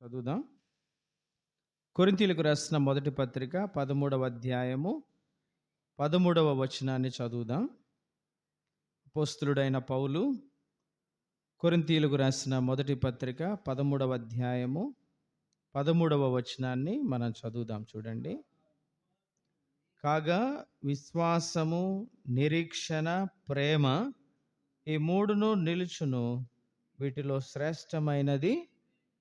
చదువుదాం. కొరింథీయులకు రాసిన మొదటి పత్రిక 13వ అధ్యాయము 13వ వచనాన్ని చదువుదాం. అపోస్తలుడైన పౌలు కొరింథీయులకు రాసిన మొదటి పత్రిక 13వ అధ్యాయము 13వ వచనాన్ని మనం చదువుదాం. చూడండి. కాగా విశ్వాసము, నిరీక్షణ, ప్రేమ ఈ మూడును నిలుచును, వీటిలో శ్రేష్టమైనది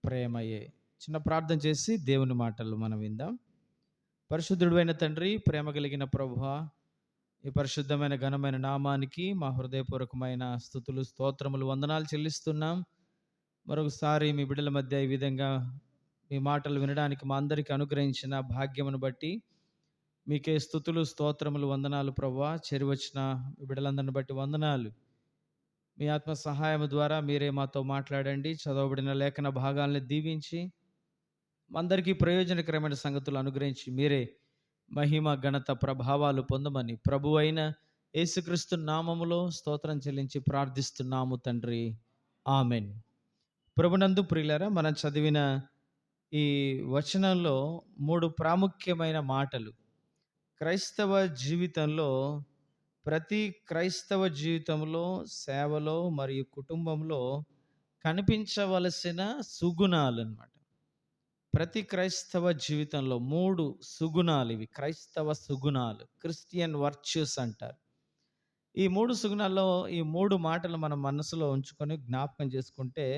ప్రేమయే. చిన్న ప్రార్థన చేసి దేవుని మాటలు మనం విందాం. పరిశుద్ధుడైన తండ్రి, ప్రేమ కలిగిన ప్రభువా, ఈ పరిశుద్ధమైన ఘనమైన నామానికి మా హృదయపూర్వకమైన స్తుతులు, స్తోత్రములు, వందనాలు చెల్లిస్తున్నాం. మరొకసారి మీ బిడ్డల మధ్య ఈ విధంగా మీ మాటలు వినడానికి మా అందరికీ అనుగ్రహించిన భాగ్యమును బట్టి మీకే స్తుతులు, స్తోత్రములు, వందనాలు ప్రభువా. చేరివచ్చిన మీ బిడ్డలందరిని బట్టి వందనాలు. మీ ఆత్మ సహాయం ద్వారా మీరే మాతో మాట్లాడండి. చదవబడిన లేఖన భాగాల్ని దీవించి అందరికీ ప్రయోజనకరమైన సంగతులు అనుగ్రహించి మీరే మహిమ, ఘనత, ప్రభావాలు పొందమని ప్రభు అయిన యేసుక్రీస్తు నామములో స్తోత్రం చెల్లించి ప్రార్థిస్తున్నాము తండ్రి. ఆమెన్. ప్రభునందు ప్రియులారా, మనం చదివిన ఈ వచనంలో 3 ప్రాముఖ్యమైన మాటలు క్రైస్తవ జీవితంలో, ప్రతి క్రైస్తవ జీవితంలో, సేవలో మరియు కుటుంబంలో కనిపించవలసిన సుగుణాలు అన్నమాట. ప్రతి క్రైస్తవ జీవితంలో 3 సుగుణాలు, ఇవి క్రైస్తవ సుగుణాలు, క్రిస్టియన్ వర్చ్యూస్ అంటారు. ఈ 3 సుగుణాల్లో ఈ 3 మాటలు మనం మనసులో ఉంచుకొని జ్ఞాపకం చేసుకుంటే,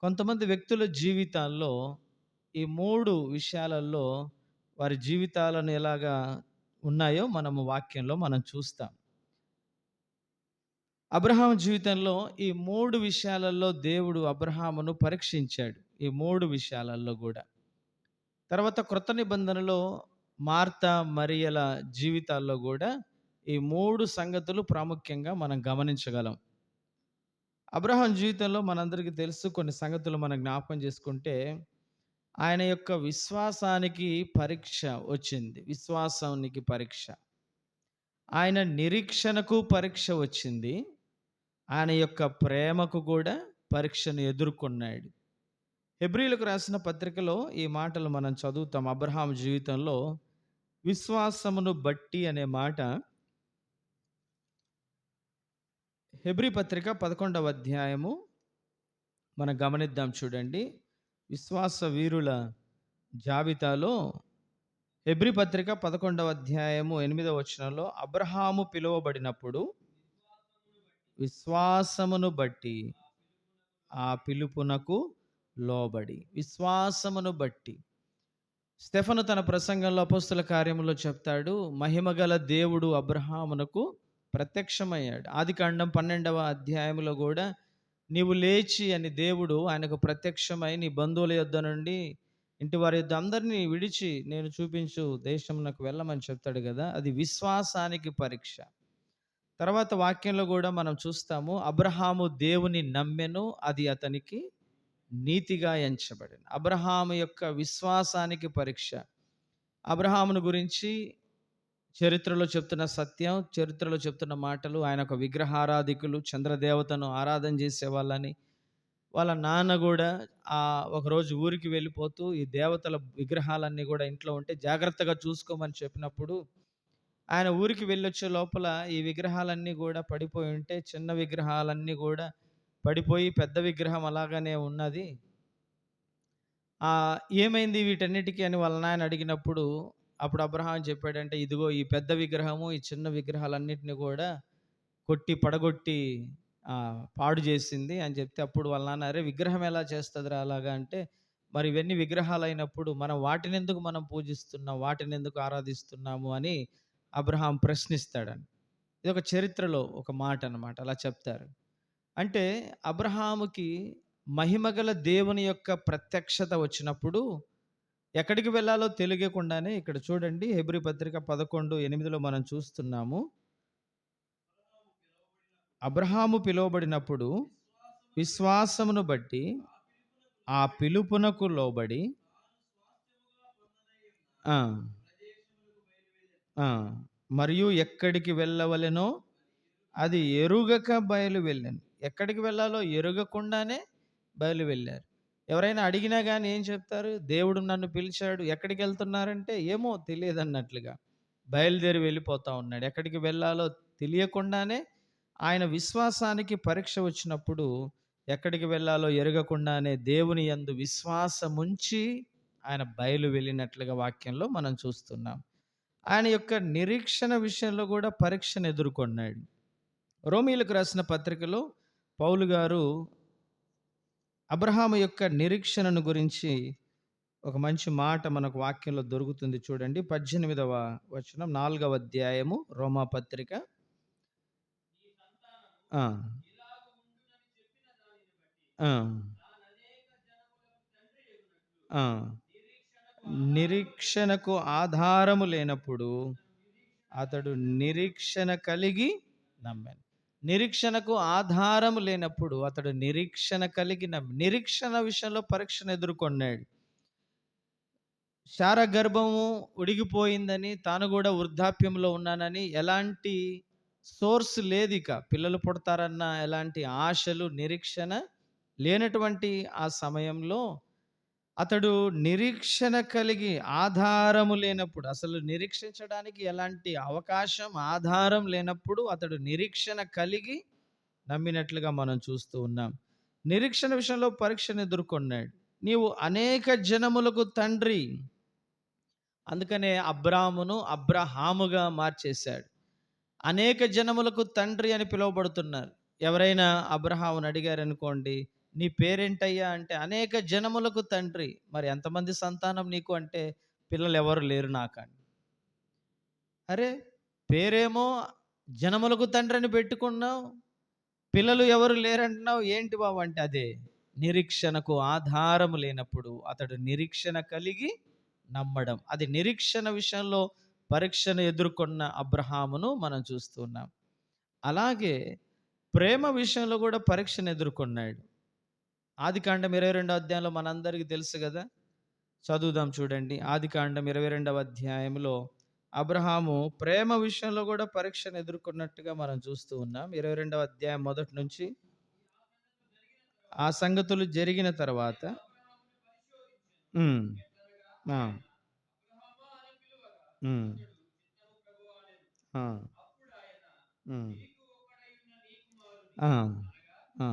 కొంతమంది వ్యక్తుల జీవితాల్లో ఈ 3 విషయాలలో వారి జీవితాలను ఎలాగా ఉన్నాయో మనము వాక్యంలో మనం చూస్తాం. అబ్రహాము జీవితంలో ఈ 3 విషయాలలో దేవుడు అబ్రహామును పరీక్షించాడు. ఈ 3 విషయాలలో కూడా. తర్వాత క్రొత్త నిబంధనలో మార్తా, మరియల జీవితాల్లో కూడా ఈ 3 సంగతులు ప్రాముఖ్యంగా మనం గమనించగలం. అబ్రహాం జీవితంలో మనందరికీ తెలుసు, కొన్ని సంగతులు మనం జ్ఞాపకం చేసుకుంటే, ఆయన యొక్క విశ్వాసానికి పరీక్ష వచ్చింది. విశ్వాసానికి పరీక్ష. ఆయన నిరీక్షణకు పరీక్ష వచ్చింది. ఆయన యొక్క ప్రేమకు కూడా పరీక్షను ఎదుర్కొన్నాడు. హెబ్రీయులకు రాసిన పత్రికలో ఈ మాటలు మనం చదువుతాం. అబ్రహాం జీవితంలో విశ్వాసమును బట్టి అనే మాట హెబ్రీ పత్రిక 11వ అధ్యాయము మనం గమనిద్దాం. చూడండి. విశ్వాస వీరుల జాబితాలో హెబ్రీ పత్రిక 11వ అధ్యాయము 8వ వచనంలో, అబ్రహాము పిలువబడినప్పుడు విశ్వాసమును బట్టి ఆ పిలుపునకు లోబడి. విశ్వాసమును బట్టి. స్టెఫను తన ప్రసంగంలో అపోస్తల కార్యములో చెప్తాడు, మహిమగల దేవుడు అబ్రహామునకు ప్రత్యక్షమయ్యాడు. ఆదికాండం 12వ అధ్యాయంలో కూడా, నీవు లేచి అని దేవుడు ఆయనకు ప్రత్యక్షమై, నీ బంధువుల యొద్ద నుండి, ఇంటి వారి యొద్ద అందరినీ విడిచి నేను చూపించు దేశమునకు వెళ్ళమని చెప్తాడు కదా. అది విశ్వాసానికి పరీక్ష. తర్వాత వాక్యంలో కూడా మనం చూస్తాము, అబ్రహాము దేవుని నమ్మెను, అది అతనికి నీతిగా ఎంచబడింది. అబ్రహాము యొక్క విశ్వాసానికి పరీక్ష. అబ్రహామును గురించి చరిత్రలో చెప్తున్న సత్యం, చరిత్రలో చెప్తున్న మాటలు, ఆయన ఒక విగ్రహారాధికులు, చంద్రదేవతను ఆరాధన చేసేవాళ్ళని, వాళ్ళ నాన్న కూడా ఒకరోజు ఊరికి వెళ్ళిపోతూ ఈ దేవతల విగ్రహాలన్నీ కూడా ఇంట్లో ఉంటే జాగ్రత్తగా చూసుకోమని చెప్పినప్పుడు, ఆయన ఊరికి వెళ్ళొచ్చే లోపల ఈ విగ్రహాలన్నీ కూడా పడిపోయి ఉంటే, చిన్న విగ్రహాలన్నీ కూడా పడిపోయి పెద్ద విగ్రహం అలాగనే ఉన్నది. ఏమైంది వీటన్నిటికీ అని వాళ్ళ నాయన అడిగినప్పుడు, అప్పుడు అబ్రహాం చెప్పాడంటే, ఇదిగో ఈ పెద్ద విగ్రహము, ఈ చిన్న విగ్రహాలన్నిటిని కూడా కొట్టి పడగొట్టి పాడు చేసింది అని చెప్తే, అప్పుడు వాళ్ళ నాన్న, అరే విగ్రహం ఎలా చేస్తుందిరా అలాగా అంటే, మరి ఇవన్నీ విగ్రహాలు అయినప్పుడు మనం వాటిని ఎందుకు మనం పూజిస్తున్నాం, వాటిని ఎందుకు ఆరాధిస్తున్నాము అని అబ్రహాం ప్రశ్నిస్తాడని. ఇది ఒక చరిత్రలో ఒక మాట అన్నమాట, అలా చెప్తారు. అంటే అబ్రహాముకి మహిమగల దేవుని యొక్క ప్రత్యక్షత వచ్చినప్పుడు ఎక్కడికి వెళ్ళాలో తెలియకుండానే, ఇక్కడ చూడండి హెబ్రీ పత్రిక 11:8లో మనం చూస్తున్నాము, అబ్రహాము పిలువబడినప్పుడు విశ్వాసమును బట్టి ఆ పిలుపునకు లోబడి ఆ మరియు ఎక్కడికి వెళ్ళవలెనో అది ఎరుగక బయలు వెళ్ళాను. ఎక్కడికి వెళ్ళాలో ఎరుగకుండానే బయలు వెళ్ళారు. ఎవరైనా అడిగినా గాని ఏం చెప్తారు? దేవుడు నన్ను పిలిచాడు. ఎక్కడికెళ్తున్నారంటే, ఏమో తెలీదన్నట్లుగా. బయలుదేరి వెళ్ళిపోతా ఉన్నాడు. ఎక్కడికి వెళ్ళాలో తెలియకుండానే ఆయన విశ్వాసానికి పరీక్ష వచ్చినప్పుడు, ఎక్కడికి వెళ్ళాలో ఎరగకుండానే దేవుని యందు విశ్వాసముంచి ఆయన బయలు వెళ్ళినట్లుగా వాక్యంలో మనం చూస్తున్నాం. ఆయన యొక్క నిరీక్షణ విషయంలో కూడా పరీక్షను ఎదుర్కొన్నాడు. రోమీయులకు రాసిన పత్రికలో పౌలు గారు అబ్రహాము యొక్క నిరీక్షణను గురించి ఒక మంచి మాట మనకు వాక్యంలో దొరుకుతుంది చూడండి. 18వ వచనం 4వ అధ్యాయము రోమా పత్రిక. ఆ! ఆ! ఆ! నిరీక్షణకు ఆధారము లేనప్పుడు అతడు నిరీక్షణ కలిగి నమ్మాను. నిరీక్షణకు ఆధారం లేనప్పుడు అతడు నిరీక్షణ కలిగి నిరీక్షణ విషయంలో పరీక్షను ఎదుర్కొన్నాడు. శారా గర్భము ఉడిగిపోయిందని, తాను కూడా వృద్ధాప్యంలో ఉన్నానని ఎలాంటి సోర్స్ లేదు, ఇక పిల్లలు పుడతారన్న ఎలాంటి ఆశలు, నిరీక్షణ లేనటువంటి ఆ సమయంలో అతడు నిరీక్షణ కలిగి ఆధారము లేనప్పుడు, అసలు నిరీక్షించడానికి ఎలాంటి అవకాశం, ఆధారం లేనప్పుడు అతడు నిరీక్షణ కలిగి నమ్మినట్లుగా మనం చూస్తూ ఉన్నాం. నిరీక్షణ విషయంలో పరీక్షను ఎదుర్కొన్నాడు. నీవు అనేక జనములకు తండ్రి, అందుకనే అబ్రామును అబ్రహాముగా మార్చేశాడు. అనేక జనములకు తండ్రి అని పిలువబడుతున్నారు. ఎవరైనా అబ్రహామును అడిగారనుకోండి, నీ పేరేంటయ్యా అంటే, అనేక జనములకు తండ్రి. మరి ఎంతమంది సంతానం నీకు అంటే, పిల్లలు ఎవరు లేరు నాకండి. అరే, పేరేమో జనములకు తండ్రి అని పెట్టుకున్నావు, పిల్లలు ఎవరు లేరంటున్నావు, ఏంటి బాబు అంటే, అదే నిరీక్షణకు ఆధారము లేనప్పుడు అతడు నిరీక్షణ కలిగి నమ్మడం. అది నిరీక్షణ విషయంలో పరీక్షను ఎదుర్కొన్న అబ్రహామును మనం చూస్తున్నాం. అలాగే ప్రేమ విషయంలో కూడా పరీక్షను ఎదుర్కొన్నాడు. ఆదికాండం 22వ అధ్యాయంలో మనందరికీ తెలుసు కదా. చదువుదాం చూడండి. ఆదికాండం 22వ అధ్యాయంలో అబ్రహాము ప్రేమ విషయంలో కూడా పరీక్షను ఎదుర్కొన్నట్టుగా మనం చూస్తూ ఉన్నాం. 22వ అధ్యాయం మొదటి నుంచి ఆ సంగతులు జరిగిన తర్వాత ఉమ్, ఆ, ఉమ్, ఆ, ఉమ్, ఆ, ఆ.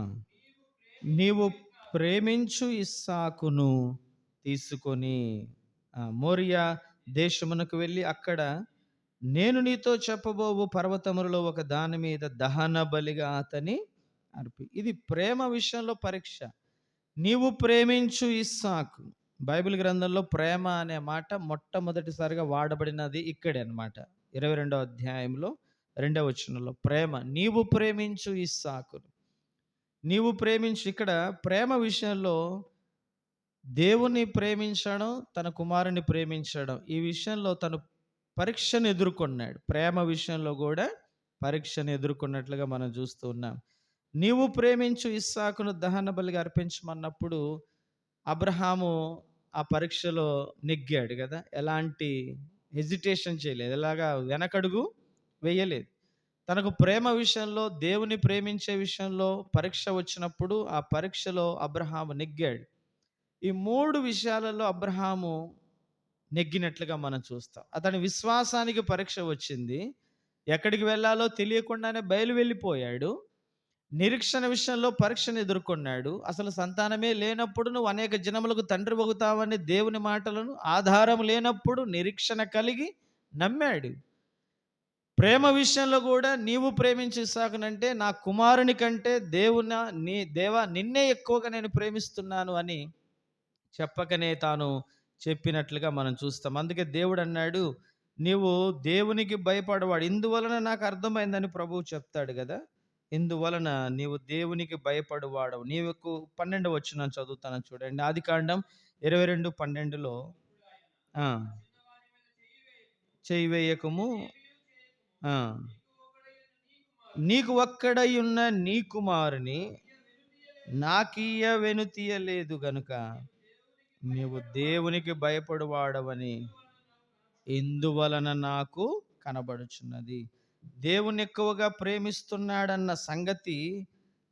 నీవు ప్రేమించు ఇస్సాకును తీసుకొని మోరియా దేశమునకు వెళ్ళి అక్కడ నేను నీతో చెప్పబోవు పర్వతములలో ఒక దాని మీద దహన బలిగా అతని అర్పి. ఇది ప్రేమ విషయంలో పరీక్ష. నీవు ప్రేమించు ఇస్సాకు. బైబిల్ గ్రంథంలో ప్రేమ అనే మాట మొట్టమొదటిసారిగా వాడబడినది ఇక్కడే అన్నమాట. 22వ అధ్యాయంలో 2వ వచనంలో ప్రేమ, నీవు ప్రేమించు ఇస్సాకు. నీవు ప్రేమించు. ఇక్కడ ప్రేమ విషయంలో దేవుని ప్రేమించడం, తన కుమారుని ప్రేమించడం, ఈ విషయంలో తను పరీక్షను ఎదుర్కొన్నాడు. ప్రేమ విషయంలో కూడా పరీక్షను ఎదుర్కొన్నట్లుగా మనం చూస్తూ ఉన్నాం. నీవు ప్రేమించు ఇస్సాకును దహన బలిగా అర్పించమన్నప్పుడు అబ్రహాము ఆ పరీక్షలో నెగ్గాడు కదా. ఎలాంటి హెజిటేషన్ చేయలేదు, ఎలాగా వెనకడుగు వేయలేదు. తనకు ప్రేమ విషయంలో, దేవుని ప్రేమించే విషయంలో పరీక్ష వచ్చినప్పుడు ఆ పరీక్షలో అబ్రహాము నెగ్గాడు. ఈ 3 విషయాలలో అబ్రహాము నెగ్గినట్లుగా మనం చూస్తాం. అతని విశ్వాసానికి పరీక్ష వచ్చింది. ఎక్కడికి వెళ్ళాలో తెలియకుండానే వెళ్ళిపోయాడు. నిరీక్షణ విషయంలో పరీక్షను ఎదుర్కొన్నాడు. అసలు సంతానమే లేనప్పుడు నువ్వు అనేక జనములకు తండ్రి అవుతావని దేవుని మాటలను ఆధారం లేనప్పుడు నిరీక్షణ కలిగి నమ్మాడు. ప్రేమ విషయంలో కూడా నీవు ప్రేమించి ఇస్సాకునంటే నా కుమారుని కంటే దేవా నిన్నే ఎక్కువగా నేను ప్రేమిస్తున్నాను అని చెప్పకనే తాను చెప్పినట్లుగా మనం చూస్తాం. అందుకే దేవుడు అన్నాడు, నీవు దేవునికి భయపడవాడు. ఇందువలన నాకు అర్థమైందని ప్రభువు చెప్తాడు కదా. ఇందువలన నీవు దేవునికి భయపడువాడవు. నీవుకు 12వ వచనం చదువుతాను చూడండి. ఆదికాండం 22:12లో ఆ చెయ్యి వేయకము, ఆ నీకు ఒక్కడై ఉన్న నీ కుమారుని నాకీయ వెనుతీయలేదు గనుక నీవు దేవునికి భయపడువాడవని ఇందువలన నాకు కనబడుచున్నది. దేవుని ఎక్కువగా ప్రేమిస్తున్నాడన్న సంగతి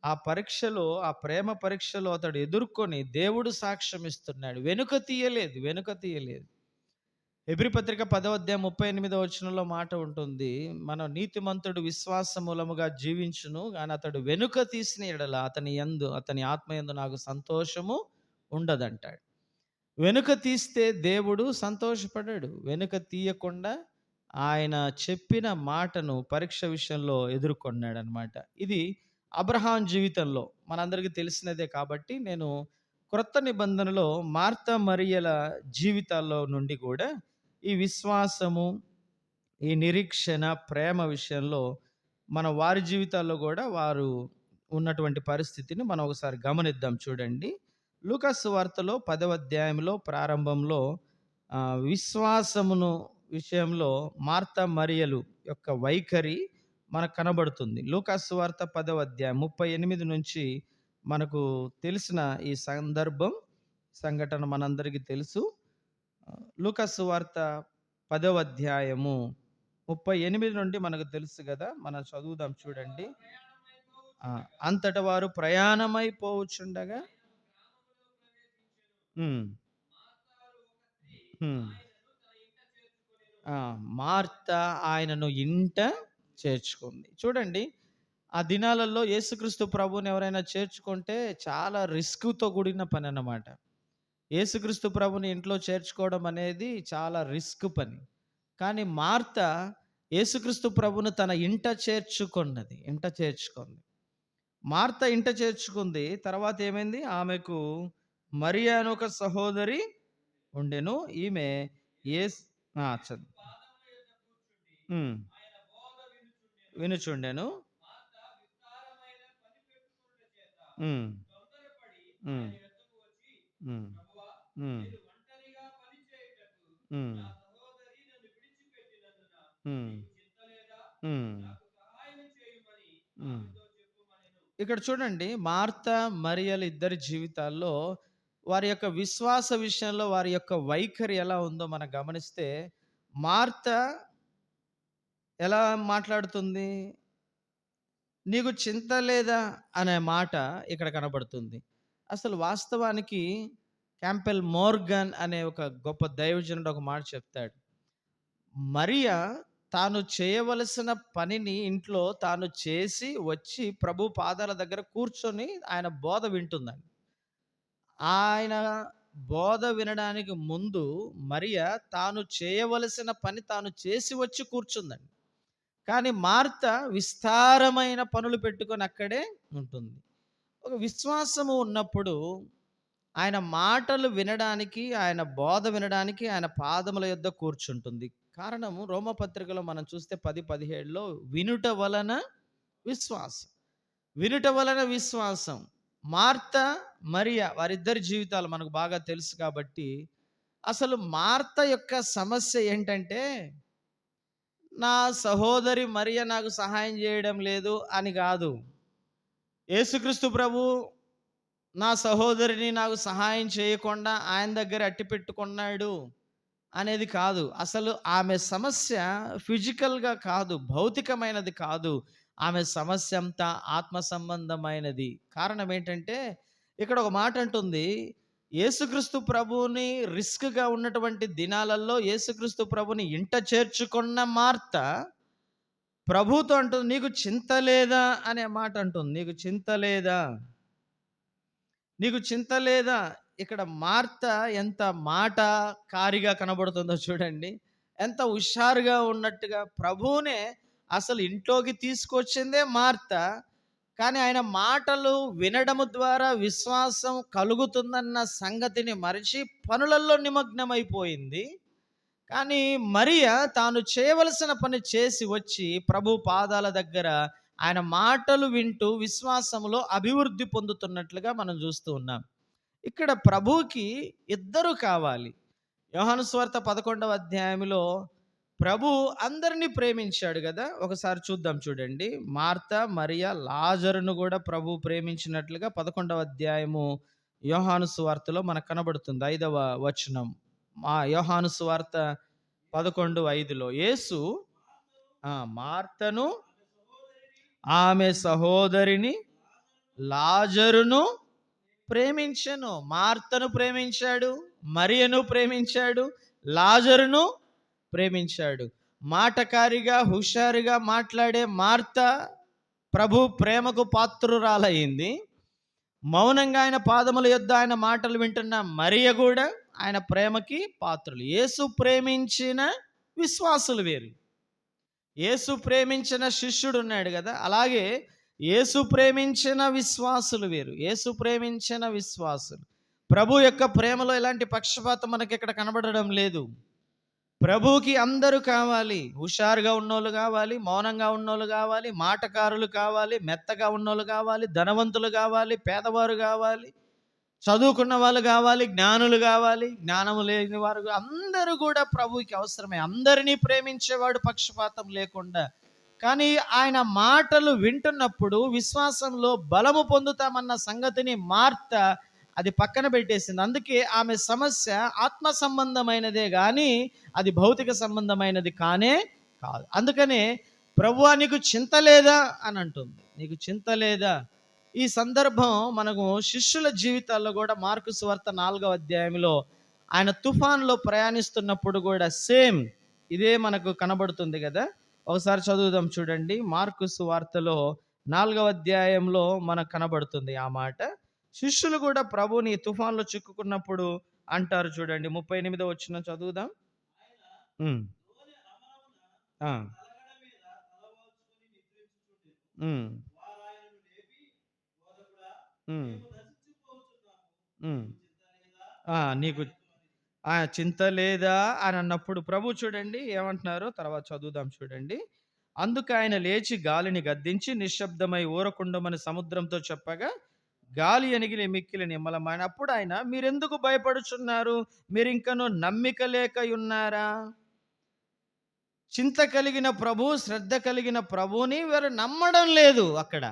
ఆ పరీక్షలో, ఆ ప్రేమ పరీక్షలో అతడు ఎదుర్కొని దేవుడు సాక్ష్యం ఇస్తున్నాడు. వెనుక తీయలేదు, వెనుక తీయలేదు. హెబ్రీ పత్రిక 10వ అధ్యాయం 38వ వచనంలో మాట ఉంటుంది. మన నీతిమంతుడు విశ్వాస మూలముగా జీవించును గాని అతడు వెనుక తీసిన యెడల అతని ఆత్మయందు నాకు సంతోషము ఉండదంటాడు. వెనుక తీస్తే దేవుడు సంతోషపడాడు. వెనుక తీయకుండా ఆయన చెప్పిన మాటను పరీక్ష విషయంలో ఎదుర్కొన్నాడనమాట. ఇది అబ్రహాం జీవితంలో మనందరికీ తెలిసినదే కాబట్టి నేను క్రొత్త నిబంధనలో మార్తా మరియల జీవితాల్లో నుండి కూడా ఈ విశ్వాసము, ఈ నిరీక్షణ, ప్రేమ విషయంలో వారి జీవితాల్లో కూడా వారు ఉన్నటువంటి పరిస్థితిని మనం ఒకసారి గమనిద్దాం చూడండి. లూకాసు సువార్తలో 10వ అధ్యాయంలో ప్రారంభంలో విశ్వాసమును విషయంలో మార్తా మరియలు యొక్క వైఖరి మనకు కనబడుతుంది. లూకాసు సువార్త 10వ అధ్యాయం 38 నుంచి మనకు తెలిసిన ఈ సంఘటన మనందరికీ తెలుసు. లూకాసు సువార్త 10వ అధ్యాయము 38 నుండి మనకు తెలుసు కదా, మనం చదువుదాం చూడండి. అంతట వారు ప్రయాణమైపోవచ్చుండగా మార్త ఆయనను ఇంట చేర్చుకుంది. చూడండి, ఆ దినాలలో యేసుక్రీస్తు ప్రభువుని ఎవరైనా చేర్చుకుంటే చాలా రిస్క్తో కూడిన పని అన్నమాట. యేసుక్రీస్తు ప్రభుని ఇంట్లో చేర్చుకోవడం అనేది చాలా రిస్క్ పని. కానీ మార్త యేసుక్రీస్తు ప్రభును తన ఇంట చేర్చుకుంది. మార్త ఇంట చేర్చుకుంది. తర్వాత ఏమైంది? ఆమెకు మరియ అని ఒక సహోదరి ఉండెను. ఈమె వినుచుండెను. ఇక్కడ చూడండి, మార్త మరియల ఇద్దరి జీవితాల్లో వారి యొక్క విశ్వాస విషయంలో వారి యొక్క వైఖరి ఎలా ఉందో మనం గమనిస్తే, మార్త ఎలా మాట్లాడుతుంది? నీకు చింత లేదా అనే మాట ఇక్కడ కనబడుతుంది. అసలు వాస్తవానికి క్యాంపెల్ మోర్గన్ అనే ఒక గొప్ప దైవజనుడు ఒక మాట చెప్తాడు. మరియ తాను చేయవలసిన పనిని ఇంట్లో తాను చేసి వచ్చి ప్రభు పాదాల దగ్గర కూర్చొని ఆయన బోధ వింటుందండి. ఆయన బోధ వినడానికి ముందు మరియ తాను చేయవలసిన పని తాను చేసి వచ్చి కూర్చుందండి. కానీ మార్త విస్తారమైన పనులు పెట్టుకొని అక్కడే ఉంటుంది. ఒక విశ్వాసము ఉన్నప్పుడు ఆయన మాటలు వినడానికి, ఆయన బోధ వినడానికి ఆయన పాదముల యొద్ద కూర్చుంటుంది. కారణము రోమపత్రికలో మనం చూస్తే 10:17లో వినుట వలన విశ్వాసం. మార్త మరియ వారిద్దరి జీవితాలు మనకు బాగా తెలుసు కాబట్టి, అసలు మార్త యొక్క సమస్య ఏంటంటే, నా సహోదరి మరియ నాకు సహాయం చేయడం లేదు అని కాదు. యేసుక్రీస్తు ప్రభు నా సహోదరిని నాకు సహాయం చేయకుండా ఆయన దగ్గర అట్టి పెట్టుకున్నాడు అనేది కాదు. అసలు ఆమె సమస్య ఫిజికల్గా కాదు, భౌతికమైనది కాదు. ఆమె సమస్య అంతా ఆత్మ సంబంధమైనది. కారణం ఏంటంటే, ఇక్కడ ఒక మాట అంటుంది, యేసుక్రీస్తు ప్రభువుని రిస్క్గా ఉన్నటువంటి దినాలలో యేసుక్రీస్తు ప్రభుని ఇంట చేర్చుకున్న మార్త ప్రభుతో అంటుంది, నీకు చింత లేదా అనే మాట అంటుంది. నీకు చింత లేదా? ఇక్కడ మార్త ఎంత మాటకారిగా కనబడుతుందో చూడండి. ఎంత హుషారుగా ఉన్నట్టుగా ప్రభువునే అసలు ఇంట్లోకి తీసుకొచ్చిందే మార్త. కానీ ఆయన మాటలు వినడము ద్వారా విశ్వాసం కలుగుతుందన్న సంగతిని మరిచి పనులలో నిమగ్నమైపోయింది. కానీ మరియ తాను చేయవలసిన పని చేసి వచ్చి ప్రభు పాదాల దగ్గర ఆయన మాటలు వింటూ విశ్వాసములో అభివృద్ధి పొందుతున్నట్లుగా మనం చూస్తూ ఉన్నాం. ఇక్కడ ప్రభువుకి ఇద్దరు కావాలి. యోహాను సువార్త 11వ అధ్యాయంలో ప్రభు అందరినీ ప్రేమించాడు కదా. ఒకసారి చూద్దాం చూడండి. మార్త, మరియ, లాజరును కూడా ప్రభు ప్రేమించినట్లుగా 11వ అధ్యాయము యోహాను సువార్తలో మనకు కనబడుతుంది. 5వ వచనం. యోహాను సువార్త 11:5లో యేసు మార్తను, ఆమె సహోదరిని, లాజరును ప్రేమించెను. మార్తను ప్రేమించాడు, మరియను ప్రేమించాడు, లాజరును ప్రేమించాడు. మాటకారిగా, హుషారుగా మాట్లాడే మార్త ప్రభు ప్రేమకు పాత్రురాలయ్యింది. మౌనంగా ఆయన పాదముల యొద్ద ఆయన మాటలు వింటున్న మరియ కూడా ఆయన ప్రేమకి పాత్రులు. యేసు ప్రేమించిన విశ్వాసులు వేరు, యేసు ప్రేమించిన శిష్యుడు ఉన్నాడు కదా, అలాగే యేసు ప్రేమించిన విశ్వాసులు వేరు, యేసు ప్రేమించిన విశ్వాసులు. ప్రభు యొక్క ప్రేమలో ఎలాంటి పక్షపాతం మనకి ఇక్కడ కనబడడం లేదు. ప్రభువుకి అందరూ కావాలి. హుషారుగా ఉన్నోళ్ళు కావాలి, మౌనంగా ఉన్నోళ్ళు కావాలి, మాటకారులు కావాలి, మెత్తగా ఉన్నోళ్ళు కావాలి, ధనవంతులు కావాలి, పేదవారు కావాలి, చదువుకున్న వాళ్ళు కావాలి, జ్ఞానులు కావాలి, జ్ఞానము లేని వారు, అందరూ కూడా ప్రభువుకి అవసరమే. అందరినీ ప్రేమించేవాడు పక్షపాతం లేకుండా. కానీ ఆయన మాటలు వింటున్నప్పుడు విశ్వాసంలో బలము పొందుతామన్న సంగతిని మార్త అది పక్కన పెట్టేసింది. అందుకే ఆమె సమస్య ఆత్మ సంబంధమైనదే కానీ అది భౌతిక సంబంధమైనది కానే కాదు. అందుకనే ప్రభువా నీకు చింత లేదా అని అంటుంది. నీకు చింత లేదా? ఈ సందర్భం మనకు శిష్యుల జీవితాల్లో కూడా మార్కు సువార్త 4వ అధ్యాయంలో ఆయన తుఫాన్లో ప్రయాణిస్తున్నప్పుడు కూడా సేమ్ ఇదే మనకు కనబడుతుంది కదా. ఒకసారి చదువుదాం చూడండి. మార్కు సువార్తలో 4వ అధ్యాయంలో మనకు కనబడుతుంది ఆ మాట. శిష్యులు కూడా ప్రభుని తుఫాన్లో చిక్కుకున్నప్పుడు అంటారు చూడండి. 38వ వచనం చదువుదాం. ఉమ్, ఆ, ఉమ్, ఉమ్, ఉమ్. నీకు చింత లేదా అని అన్నప్పుడు ప్రభు చూడండి ఏమంటున్నారో తర్వాత చదువుదాం చూడండి. అందుకు ఆయన లేచి గాలిని గద్దించి నిశ్శబ్దమై ఊరకుండమని సముద్రంతో చెప్పగా గాలి అణిగిలి మిక్కిలి నిమ్మలమైన. అప్పుడు ఆయన, మీరెందుకు భయపడుచున్నారు? మీరు ఇంకనూ నమ్మిక లేక ఉన్నారా? చింత కలిగిన ప్రభు, శ్రద్ధ కలిగిన ప్రభుని వీరు నమ్మడం లేదు. అక్కడ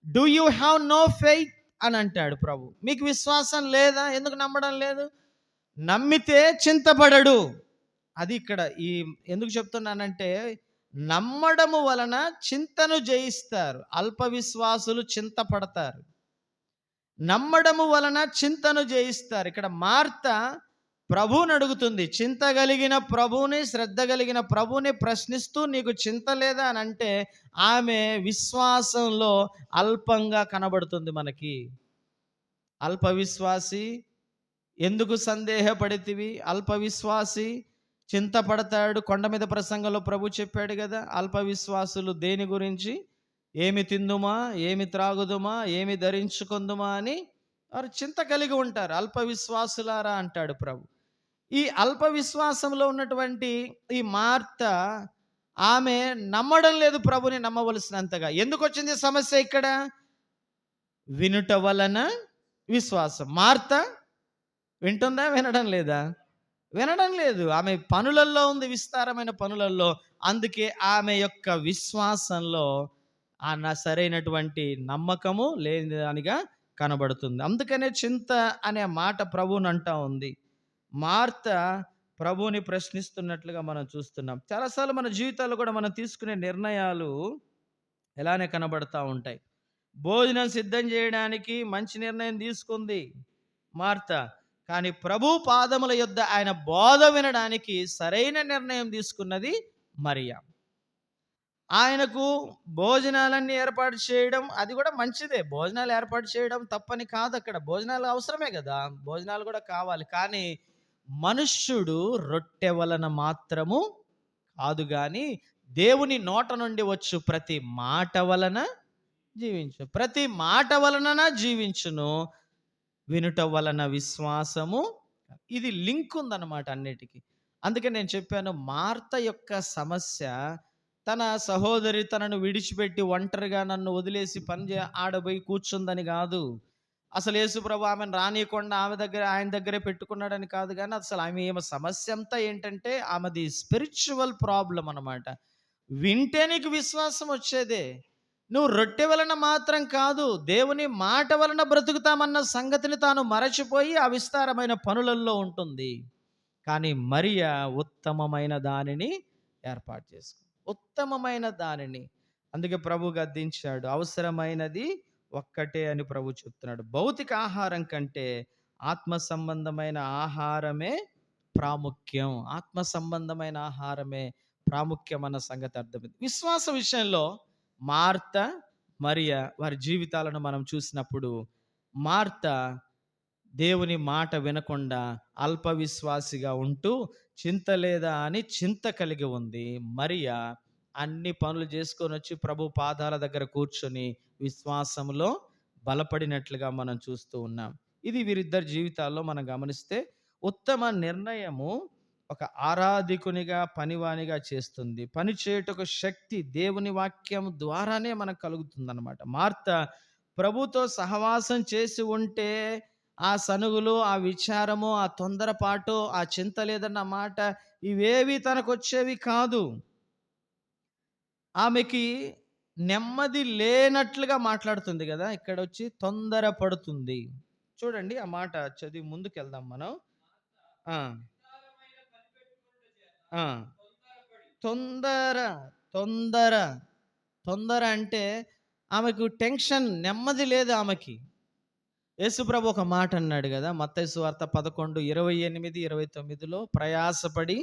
do you have no faith అని అంటాడు ప్రభు. మీకు విశ్వాసం లేదా? ఎందుకు నమ్మడం లేదు? నమ్మితే చింతపడడు. అది ఇక్కడ ఈ ఎందుకు చెప్తున్నానంటే, నమ్మడము వలన చింతను జయిస్తారు. అల్ప విశ్వాసులు చింతపడతారు. నమ్మడము వలన చింతను జయిస్తారు. ఇక్కడ మార్త ప్రభువుని అడుగుతుంది. చింత కలిగిన ప్రభువుని, శ్రద్ధ కలిగిన ప్రభువుని ప్రశ్నిస్తూ నీకు చింత లేదా అని అంటే ఆమె విశ్వాసంలో అల్పంగా కనబడుతుంది మనకి. అల్ప విశ్వాసి ఎందుకు సందేహపడితివి? అల్ప విశ్వాసి చింతపడతాడు. కొండ మీద ప్రసంగంలో ప్రభు చెప్పాడు కదా, అల్ప విశ్వాసులు దేని గురించి? ఏమి తిందుమా, ఏమి త్రాగుదుమా, ఏమి ధరించుకుందుమా అని వారు చింత కలిగి ఉంటారు. అల్ప విశ్వాసులారా అంటాడు ప్రభు. ఈ అల్ప విశ్వాసంలో ఉన్నటువంటి ఈ మార్త ఆమె నమ్మడం లేదు ప్రభుని నమ్మవలసినంతగా. ఎందుకు వచ్చింది సమస్య ఇక్కడ? వినుట వలన విశ్వాసం. మార్త వింటుందా? వినడం లేదా? వినడం లేదు. ఆమె పనులలో ఉంది, విస్తారమైన పనులలో. అందుకే ఆమె యొక్క విశ్వాసంలో సరైనటువంటి నమ్మకము లేని దానిగా కనబడుతుంది. అందుకనే చింత అనే మాట ప్రభువుని అంటా ఉంది. మార్త ప్రభువుని ప్రశ్నిస్తున్నట్లుగా మనం చూస్తున్నాం. చాలాసార్లు మన జీవితాల్లో కూడా మనం తీసుకునే నిర్ణయాలు ఎలానే కనబడతా ఉంటాయి. భోజనం సిద్ధం చేయడానికి మంచి నిర్ణయం తీసుకుంది మార్త, కానీ ప్రభు పాదముల యొద్ద ఆయన బోధ వినడానికి సరైన నిర్ణయం తీసుకున్నది మరియా. ఆయనకు భోజనాలన్నీ ఏర్పాటు చేయడం అది కూడా మంచిదే. భోజనాలు ఏర్పాటు చేయడం తప్పని కాదు. అక్కడ భోజనాలు అవసరమే కదా, భోజనాలు కూడా కావాలి. కానీ మనుష్యుడు రొట్టె వలన మాత్రము కాదు గాని దేవుని నోట నుండి వచ్చు ప్రతి మాట వలన జీవించు. ప్రతి మాట వలన జీవించును. వినుట వలన విశ్వాసము. ఇది లింక్ ఉందన్నమాట అన్నిటికీ. అందుకే నేను చెప్పాను, మార్త యొక్క సమస్య తన సహోదరి తనను విడిచిపెట్టి ఒంటరిగా నన్ను వదిలేసి ఆడబోయి కూర్చుందని కాదు. అసలు యేసుప్రభు ఆమెను రానియకుండా ఆయన దగ్గరే పెట్టుకున్నాడని కాదు. కానీ అసలు ఆమె సమస్య అంతా ఏంటంటే ఆమెది స్పిరిచువల్ ప్రాబ్లం అన్నమాట. వింటే నీకు విశ్వాసం వచ్చేదే. నువ్వు రొట్టె వలన మాత్రం కాదు, దేవుని మాట వలన బ్రతుకుతామన్న సంగతిని తాను మరచిపోయి ఆ విస్తారమైన పనులలో ఉంటుంది. కానీ మరియా ఉత్తమమైన దానిని ఏర్పాటు చేసుకుంది. ఉత్తమమైన దానిని. అందుకే ప్రభు గద్దించాడు, అవసరమైనది ఒక్కటే అని ప్రభు చెప్తున్నాడు. భౌతిక ఆహారం కంటే ఆత్మ సంబంధమైన ఆహారమే ప్రాముఖ్యం. ఆత్మ సంబంధమైన ఆహారమే ప్రాముఖ్యం అన్న సంగతి అర్థమైంది. విశ్వాస విషయంలో మార్త, మరియ వారి జీవితాలను మనం చూసినప్పుడు, మార్త దేవుని మాట వినకుండా అల్ప విశ్వాసిగా ఉంటూ చింత లేదా అని చింత కలిగి ఉంది. మరియ అన్ని పనులు చేసుకొని వచ్చి ప్రభు పాదాల దగ్గర కూర్చొని విశ్వాసంలో బలపడినట్లుగా మనం చూస్తూ ఉన్నాం. ఇది వీరిద్దరి జీవితాల్లో మనం గమనిస్తే ఉత్తమ నిర్ణయము ఒక ఆరాధికునిగా పనివానిగా చేస్తుంది. పని చేయుటకు శక్తి దేవుని వాక్యం ద్వారానే మనకు కలుగుతుందన్నమాట. మార్త ప్రభుతో సహవాసం చేసి ఉంటే ఆ సనుగులు, ఆ విచారము, ఆ తొందరపాటు, ఆ చింత లేదన్న మాట ఇవేవి తనకొచ్చేవి కాదు. ఆమెకి నెమ్మది లేనట్లుగా మాట్లాడుతుంది కదా! ఇక్కడొచ్చి తొందరపడుతుంది. చూడండి ఆ మాట చదివి ముందుకెళ్దాం మనం. ఆ! ఆ! తొందర, తొందర, తొందర అంటే ఆమెకు టెన్షన్, నెమ్మది లేదు ఆమెకి. యేసుప్రభు ఒక మాట అన్నాడు కదా, మత్తయి సువార్త 11:28, 29లో ప్రయాసపడి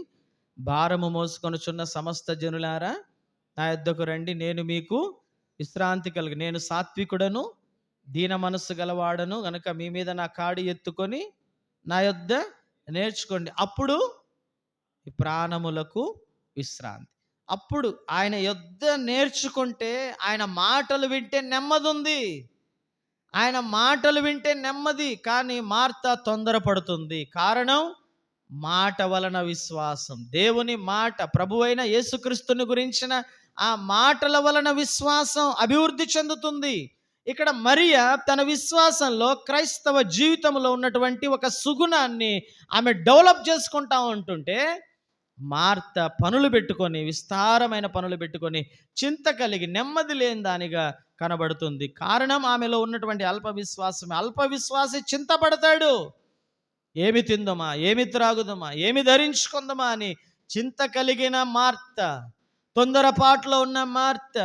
భారము మోసుకొనుచున్న సమస్త జనులారా నా యొద్దకు రండి, నేను మీకు విశ్రాంతి కలుగు. నేను సాత్వికుడను దీన మనస్సు గలవాడను గనుక మీ మీద నా కాడి ఎత్తుకొని నా యొద్ద నేర్చుకోండి, అప్పుడు ఈ ప్రాణములకు విశ్రాంతి. అప్పుడు ఆయన యొద్ద నేర్చుకుంటే, ఆయన మాటలు వింటే నెమ్మది ఉంది. ఆయన మాటలు వింటే నెమ్మది. కానీ మార్త తొందరపడుతుంది. కారణం మాట వలన విశ్వాసం. దేవుని మాట, ప్రభువైన యేసుక్రీస్తుని గురించిన ఆ మాటల వలన విశ్వాసం అభివృద్ధి చెందుతుంది. ఇక్కడ మరియ తన విశ్వాసంలో, క్రైస్తవ జీవితంలో ఉన్నటువంటి ఒక సుగుణాన్ని ఆమె డెవలప్ చేసుకుంటా ఉంటుంటే, మార్త పనులు పెట్టుకొని, విస్తారమైన పనులు పెట్టుకొని చింత కలిగి నెమ్మది లేని దానిగా కనబడుతుంది. కారణం ఆమెలో ఉన్నటువంటి అల్ప విశ్వాసమే. అల్ప విశ్వాసి చింతపడతాడు. ఏమి తిందమా, ఏమి త్రాగుదమా, ఏమి ధరించుకుందమా అని చింత కలిగిన మార్త, తొందరపాటులో ఉన్న మార్త,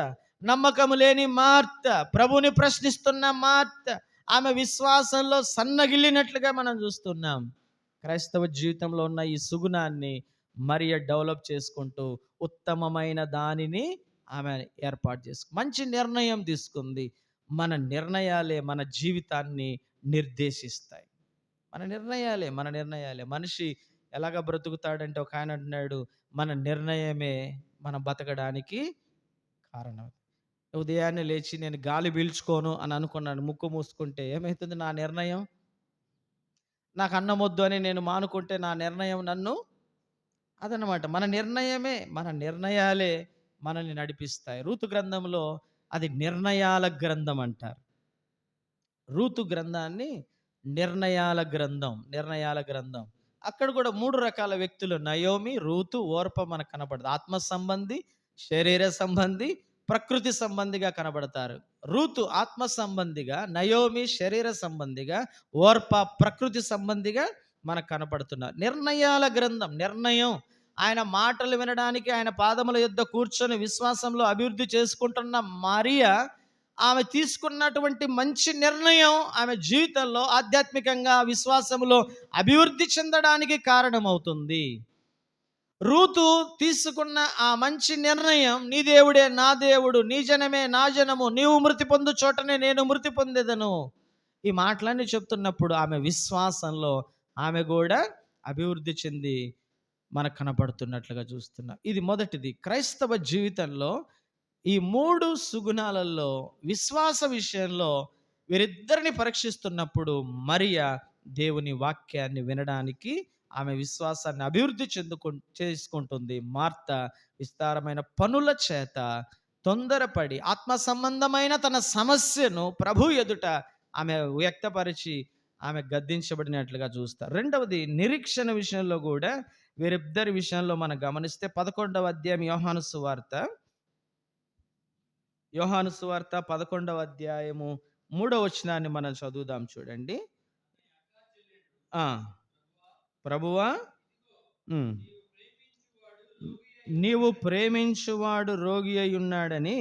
నమ్మకము లేని మార్త, ప్రభుని ప్రశ్నిస్తున్న మార్త, ఆమె విశ్వాసంలో సన్నగిల్లినట్లుగా మనం చూస్తున్నాం. క్రైస్తవ జీవితంలో ఉన్న ఈ సుగుణాన్ని మరియ డెవలప్ చేసుకుంటూ ఉత్తమమైన దానిని ఆమె ఏర్పాటు మంచి నిర్ణయం తీసుకుంది. మన నిర్ణయాలే మన జీవితాన్ని నిర్దేశిస్తాయి. మన నిర్ణయాలే మనిషి ఎలాగ బ్రతుకుతాడంటే, ఒక ఆయన అంటున్నాడు, మన నిర్ణయమే మనం బతకడానికి కారణం. ఉదయాన్నే లేచి నేను గాలి పీల్చుకోను అని అనుకున్నాను, ముక్కు మూసుకుంటే ఏమవుతుంది? నా నిర్ణయం. నాకు అన్నం వద్దు అని నేను మానుకుంటే నా నిర్ణయం నన్ను, అదనమాట. మన నిర్ణయాలే మనల్ని నడిపిస్తాయి. రూతు గ్రంథంలో అది నిర్ణయాల గ్రంథం అంటారు. రూతు గ్రంథాన్ని నిర్ణయాల గ్రంథం. అక్కడ కూడా 3 రకాల వ్యక్తులు, నయోమి, రూతు, ఓర్ప మనకు కనబడదు. ఆత్మ సంబంధి, శరీర సంబంధి, ప్రకృతి సంబంధిగా కనబడతారు. రూతు ఆత్మ సంబంధిగా, నయోమి శరీర సంబంధిగా, ఓర్ప ప్రకృతి సంబంధిగా మనకు కనపడుతున్నారు. నిర్ణయాల గ్రంథం. నిర్ణయం, ఆయన మాటలు వినడానికి ఆయన పాదముల యొద్ద కూర్చొని విశ్వాసంలో అభివృద్ధి చేసుకుంటున్న మరియ, ఆమె తీసుకున్నటువంటి మంచి నిర్ణయం ఆమె జీవితంలో ఆధ్యాత్మికంగా, విశ్వాసంలో అభివృద్ధి చెందడానికి కారణమవుతుంది. రూతు తీసుకున్న ఆ మంచి నిర్ణయం, నీ దేవుడే నా దేవుడు, నీ జనమే నా జనము, నీవు మృతి పొందు చోటనే నేను మృతి పొందేదను, ఈ మాటలన్నీ చెప్తున్నప్పుడు ఆమె విశ్వాసంలో ఆమె కూడా అభివృద్ధి చెంది మనకు కనపడుతున్నట్లుగా చూస్తున్నాం. ఇది మొదటిది. క్రైస్తవ జీవితంలో ఈ 3 సుగుణాలలో విశ్వాస విషయంలో వీరిద్దరిని పరీక్షిస్తున్నప్పుడు మరియ దేవుని వాక్యాన్ని వినడానికి ఆమె విశ్వాసాన్ని అభివృద్ధి చేసుకుంటుంది. మార్త విస్తారమైన పనుల చేత తొందరపడి ఆత్మ సంబంధమైన తన సమస్యను ప్రభు ఎదుట ఆమె వ్యక్తపరిచి ఆమె గద్దించబడినట్లుగా చూస్తారు. రెండవది, నిరీక్షణ విషయంలో కూడా వీరిద్దరి విషయంలో మనం గమనిస్తే 11వ అధ్యాయం యోహాను సువార్త 11వ అధ్యాయము 3వ వచనాన్ని మనం చదువుదాం. చూడండి. ప్రభువా, నీవు ప్రేమించువాడు రోగి అయి ఉన్నాడని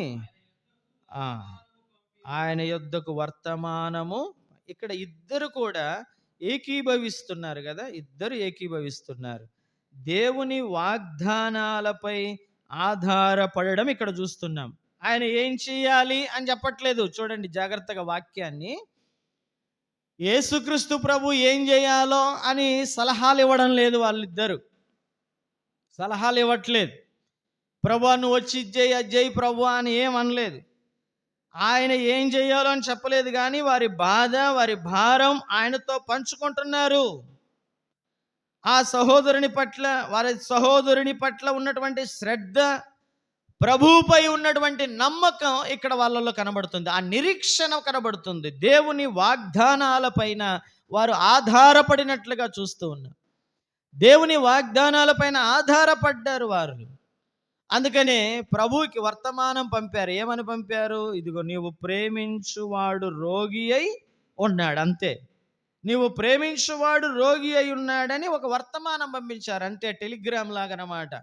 ఆయన యొద్దకు వర్తమానము. ఇక్కడ ఇద్దరు కూడా ఏకీభవిస్తున్నారు కదా, ఇద్దరు ఏకీభవిస్తున్నారు. దేవుని వాగ్దానాలపై ఆధారపడడం ఇక్కడ చూస్తున్నాం. ఆయన ఏం చేయాలి అని చెప్పట్లేదు, చూడండి జాగ్రత్తగా వాక్యాన్ని. యేసుక్రీస్తు ప్రభు ఏం చేయాలో అని సలహాలు ఇవ్వడం లేదు, వాళ్ళిద్దరు సలహాలు ఇవ్వట్లేదు. ప్రభు నువ్వు వచ్చి ఇజ్జేయి అజ్జేయి ప్రభు అని ఏం అనలేదు. ఆయన ఏం చేయాలో అని చెప్పలేదు, కానీ వారి బాధ వారి భారం ఆయనతో పంచుకుంటున్నారు. ఆ సహోదరుని పట్ల, వారి సహోదరుని పట్ల ఉన్నటువంటి శ్రద్ధ, ప్రభువుపై ఉన్నటువంటి నమ్మకం ఇక్కడ వాళ్ళలో కనబడుతుంది. ఆ నిరీక్షణ కనబడుతుంది. దేవుని వాగ్దానాలపైన వారు ఆధారపడినట్లుగా చూస్తూ ఉన్నారు. దేవుని వాగ్దానాలపైన ఆధారపడ్డారు వారు. అందుకనే ప్రభువుకి వర్తమానం పంపారు. ఏమని పంపారు? ఇదిగో నీవు ప్రేమించువాడు రోగి అయి ఉన్నాడు, అంతే. నీవు ప్రేమించువాడు రోగి అయి ఉన్నాడని ఒక వర్తమానం పంపించారు, అంతే. టెలిగ్రామ్ లాగనమాట.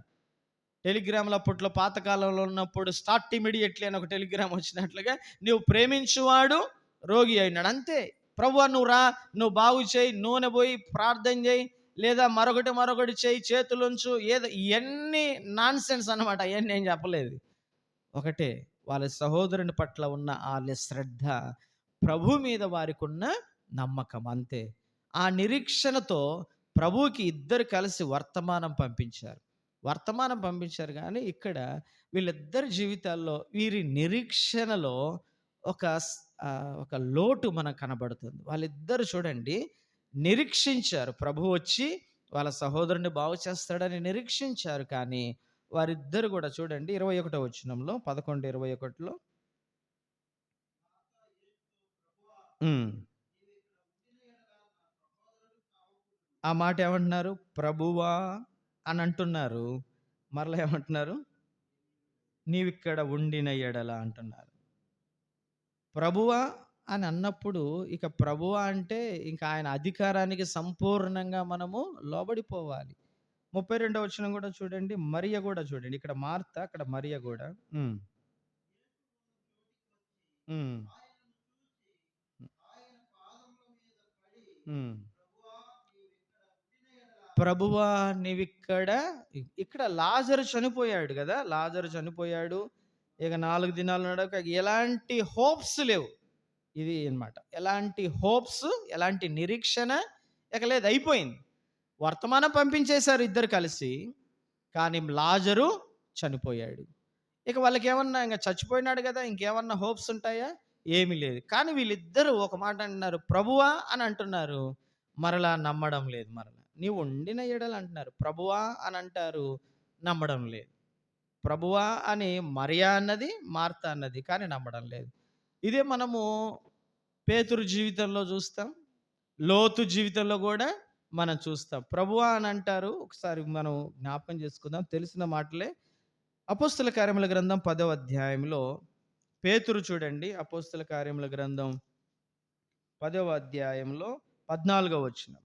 టెలిగ్రామ్లో అప్పట్లో పాతకాలంలో ఉన్నప్పుడు స్టార్ట్ ఇమీడియట్లీ అని ఒక టెలిగ్రామ్ వచ్చినట్లుగా నీవు ప్రేమించువాడు రోగి అయినాడు, అంతే. ప్రభువా నువ్వు రా, నువ్వు బాగు చేయి, నూనె పోయి ప్రార్థన చేయి, లేదా మరొకటి చేయి, చేతులుంచు, ఏదో ఇవన్నీ నాన్ సెన్స్ అనమాట. అవన్నీ నేను చెప్పలేదు. ఒకటే, వాళ్ళ సహోదరుని పట్ల ఉన్న వాళ్ళ శ్రద్ధ, ప్రభు మీద వారికి ఉన్న నమ్మకం, అంతే. ఆ నిరీక్షణతో ప్రభువుకి ఇద్దరు కలిసి వర్తమానం పంపించారు. కానీ ఇక్కడ వీళ్ళిద్దరి జీవితాల్లో వీరి నిరీక్షణలో ఒక లోటు మనకు కనబడుతుంది. వాళ్ళిద్దరు చూడండి నిరీక్షించారు, ప్రభు వచ్చి వాళ్ళ సహోదరుని బాగు చేస్తాడని నిరీక్షించారు. కానీ వారిద్దరు కూడా చూడండి 21వ వచనంలో 11:21లో ఆ మాట ఏమంటున్నారు? ప్రభువా అని అంటున్నారు. మరలా ఏమంటున్నారు? నీవిక్కడ ఉండిన ఎడల అంటున్నారు. ప్రభువా అని అన్నప్పుడు ఇక ప్రభువా అంటే ఇంకా ఆయన అధికారానికి సంపూర్ణంగా మనము లోబడిపోవాలి. 32వ వచనం కూడా చూడండి, మరియ కూడా చూడండి. ఇక్కడ మార్త, అక్కడ మరియ కూడా. ప్రభువా నీవిక్కడ, ఇక్కడ లాజరు చనిపోయాడు కదా, లాజరు చనిపోయాడు. ఇక 4 దినాలు నడక ఎలాంటి హోప్స్ లేవు. ఇది అన్నమాట, ఎలాంటి హోప్స్, ఎలాంటి నిరీక్షణ ఇక లేదు, అయిపోయింది. వర్తమానం పంపించేశారు ఇద్దరు కలిసి, కానీ లాజరు చనిపోయాడు. ఇక వాళ్ళకి ఏమన్నా, ఇంకా చచ్చిపోయినాడు కదా, ఇంకేమన్నా హోప్స్ ఉంటాయా? ఏమీ లేదు. కానీ వీళ్ళిద్దరూ ఒక మాట అంటున్నారు, ప్రభువా అని అంటున్నారు, మరలా నమ్మడం లేదు. మరలా నీవు ఉండిన ఎడల అంటున్నారు, ప్రభువా అని అంటారు, నమ్మడం లేదు. ప్రభువా అని మరియా అన్నది, మార్త అన్నది, కానీ నమ్మడం లేదు. ఇదే మనము పేతురు జీవితంలో చూస్తాం, లోతు జీవితంలో కూడా మనం చూస్తాం. ప్రభువా అని అంటారు. ఒకసారి మనం జ్ఞాపకం చేసుకుందాం, తెలిసిన మాటలే. అపోస్తల కార్యముల గ్రంథం 10వ అధ్యాయంలో పేతురు చూడండి. అపోస్తల కార్యముల గ్రంథం 10వ అధ్యాయంలో 14వ వచనం.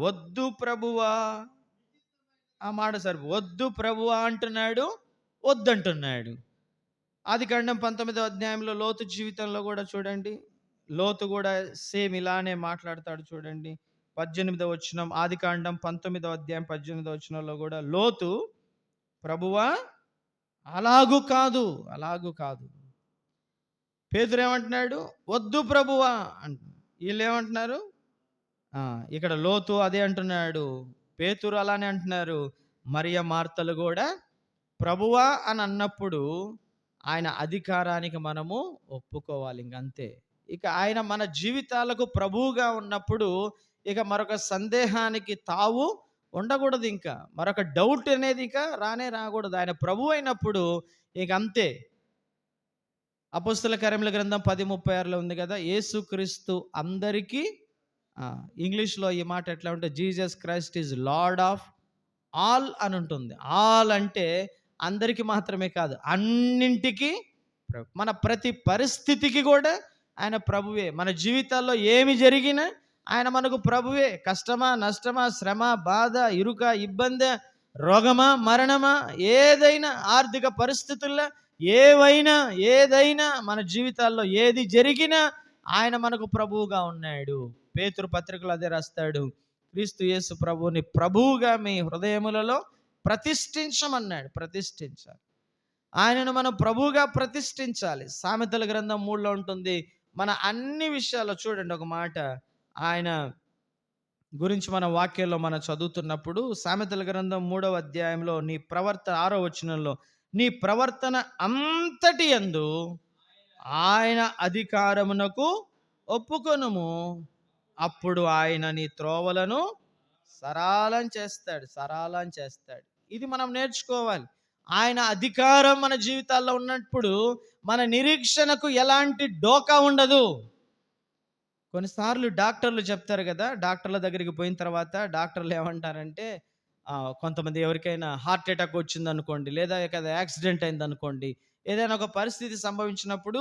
వద్దు ప్రభువా, ఆ మాట సరి, వద్దు ప్రభువా అంటున్నాడు, వద్దంటున్నాడు. ఆదికాండం 19వ అధ్యాయంలో లోతు జీవితంలో కూడా చూడండి, లోతు కూడా సేమ్ ఇలానే మాట్లాడతాడు. చూడండి 18వ వచనం, ఆదికాండం 19వ అధ్యాయం 18వ వచనంలో కూడా లోతు, ప్రభువా అలాగూ కాదు. పేతురు ఏమంటున్నాడు? వద్దు ప్రభువా అంట. వీళ్ళు ఏమంటున్నారు? ఇక్కడ లోతు అదే అంటున్నాడు, పేతురు అలానే అంటున్నారు, మరియ మార్తలు కూడా ప్రభువా అని అన్నప్పుడు ఆయన అధికారానికి మనము ఒప్పుకోవాలి, ఇంకంతే. ఇక ఆయన మన జీవితాలకు ప్రభువుగా ఉన్నప్పుడు ఇక మరొక సందేహానికి తావు ఉండకూడదు, ఇంకా మరొక డౌట్ అనేది ఇక రాకూడదు. ఆయన ప్రభు అయినప్పుడు ఇక అంతే. అపోస్తల కార్యముల గ్రంథం 10:36లో ఉంది కదా, యేసుక్రీస్తు అందరికీ, ఇంగ్లీష్లో ఈ మాట ఎట్లా ఉంటే, Jesus Christ is lord of all అని ఉంటుంది. ఆల్ అంటే అందరికీ మాత్రమే కాదు, అన్నింటికి, మన ప్రతి పరిస్థితికి కూడా ఆయన ప్రభువే. మన జీవితాల్లో ఏమి జరిగినా ఆయన మనకు ప్రభువే. కష్టమా, నష్టమా, శ్రమ, బాధ, ఇరుక, ఇబ్బంది, రోగమా, మరణమా, ఏదైనా ఆర్థిక పరిస్థితుల్లో ఏదైనా మన జీవితాల్లో ఏది జరిగినా ఆయన మనకు ప్రభువుగా ఉన్నాడు. పేతురు పత్రికలో అదే రాస్తాడు. క్రీస్తు యేసు ప్రభువుని ప్రభువుగా మీ హృదయములలో ప్రతిష్ఠించమన్నాడు. ప్రతిష్ఠించాలి. ఆయనను మనం ప్రభువుగా ప్రతిష్ఠించాలి. సామెతల గ్రంథం 3లో ఉంటుంది. మన అన్ని విషయాల్లో చూడండి ఒక మాట, ఆయన గురించి మన వాక్యంలో మనం చదువుతున్నప్పుడు సామెతల గ్రంథం 3వ అధ్యాయంలో నీ ప్రవర్తన 6వ వచనంలో నీ ప్రవర్తన అంతటి యందు ఆయన అధికారమునకు ఒప్పుకొనుము, అప్పుడు ఆయన నీ త్రోవలను సరాలం చేస్తాడు. ఇది మనం నేర్చుకోవాలి. ఆయన అధికారం మన జీవితాల్లో ఉన్నప్పుడు మన నిరీక్షణకు ఎలాంటి డోకా ఉండదు. కొన్నిసార్లు డాక్టర్లు చెప్తారు కదా, డాక్టర్ల దగ్గరికి పోయిన తర్వాత డాక్టర్లు ఏమంటారంటే, కొంతమంది ఎవరికైనా హార్ట్ అటాక్ వచ్చిందనుకోండి, లేదా యాక్సిడెంట్ అయిందనుకోండి, ఏదైనా ఒక పరిస్థితి సంభవించినప్పుడు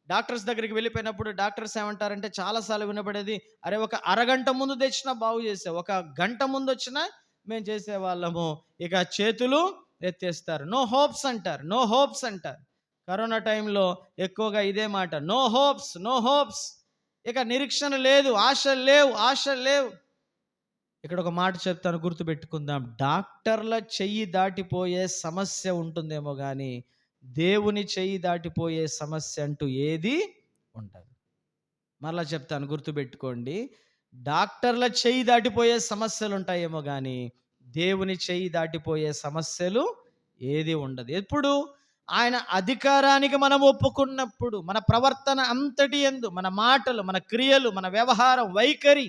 డాక్టర్స్ దగ్గరికి వెళ్ళిపోయినప్పుడు డాక్టర్స్ ఏమంటారంటే, చాలాసార్లు వినపడేది, అరే ఒక అరగంట ముందు తెచ్చినా బాగు చేసావు, ఒక గంట ముందు వచ్చినా మేము చేసేవాళ్ళము, ఇక చేతులు ఎత్తేస్తారు. నో హోప్స్ అంటారు. నో హోప్స్ అంటారు. కరోనా టైంలో ఎక్కువగా ఇదే మాట, నో హోప్స్, నో హోప్స్. ఇక నిరీక్షణ లేదు, ఆశలు లేవు. ఇక్కడ ఒక మాట చెప్తాను, గుర్తుపెట్టుకుందాం. డాక్టర్ల చెయ్యి దాటిపోయే సమస్య ఉంటుందేమో కానీ దేవుని చెయ్యి దాటిపోయే సమస్య అంటూ ఏది ఉండదు. మరలా చెప్తాను, గుర్తుపెట్టుకోండి. డాక్టర్ల చెయ్యి దాటిపోయే సమస్యలు ఉంటాయేమో కానీ దేవుని చెయ్యి దాటిపోయే సమస్యలు ఏది ఉండదు. ఎప్పుడు ఆయన అధికారానికి మనం ఒప్పుకున్నప్పుడు, మన ప్రవర్తన అంతటి యందు, మన మాటలు, మన క్రియలు, మన వ్యవహారం, వైఖరి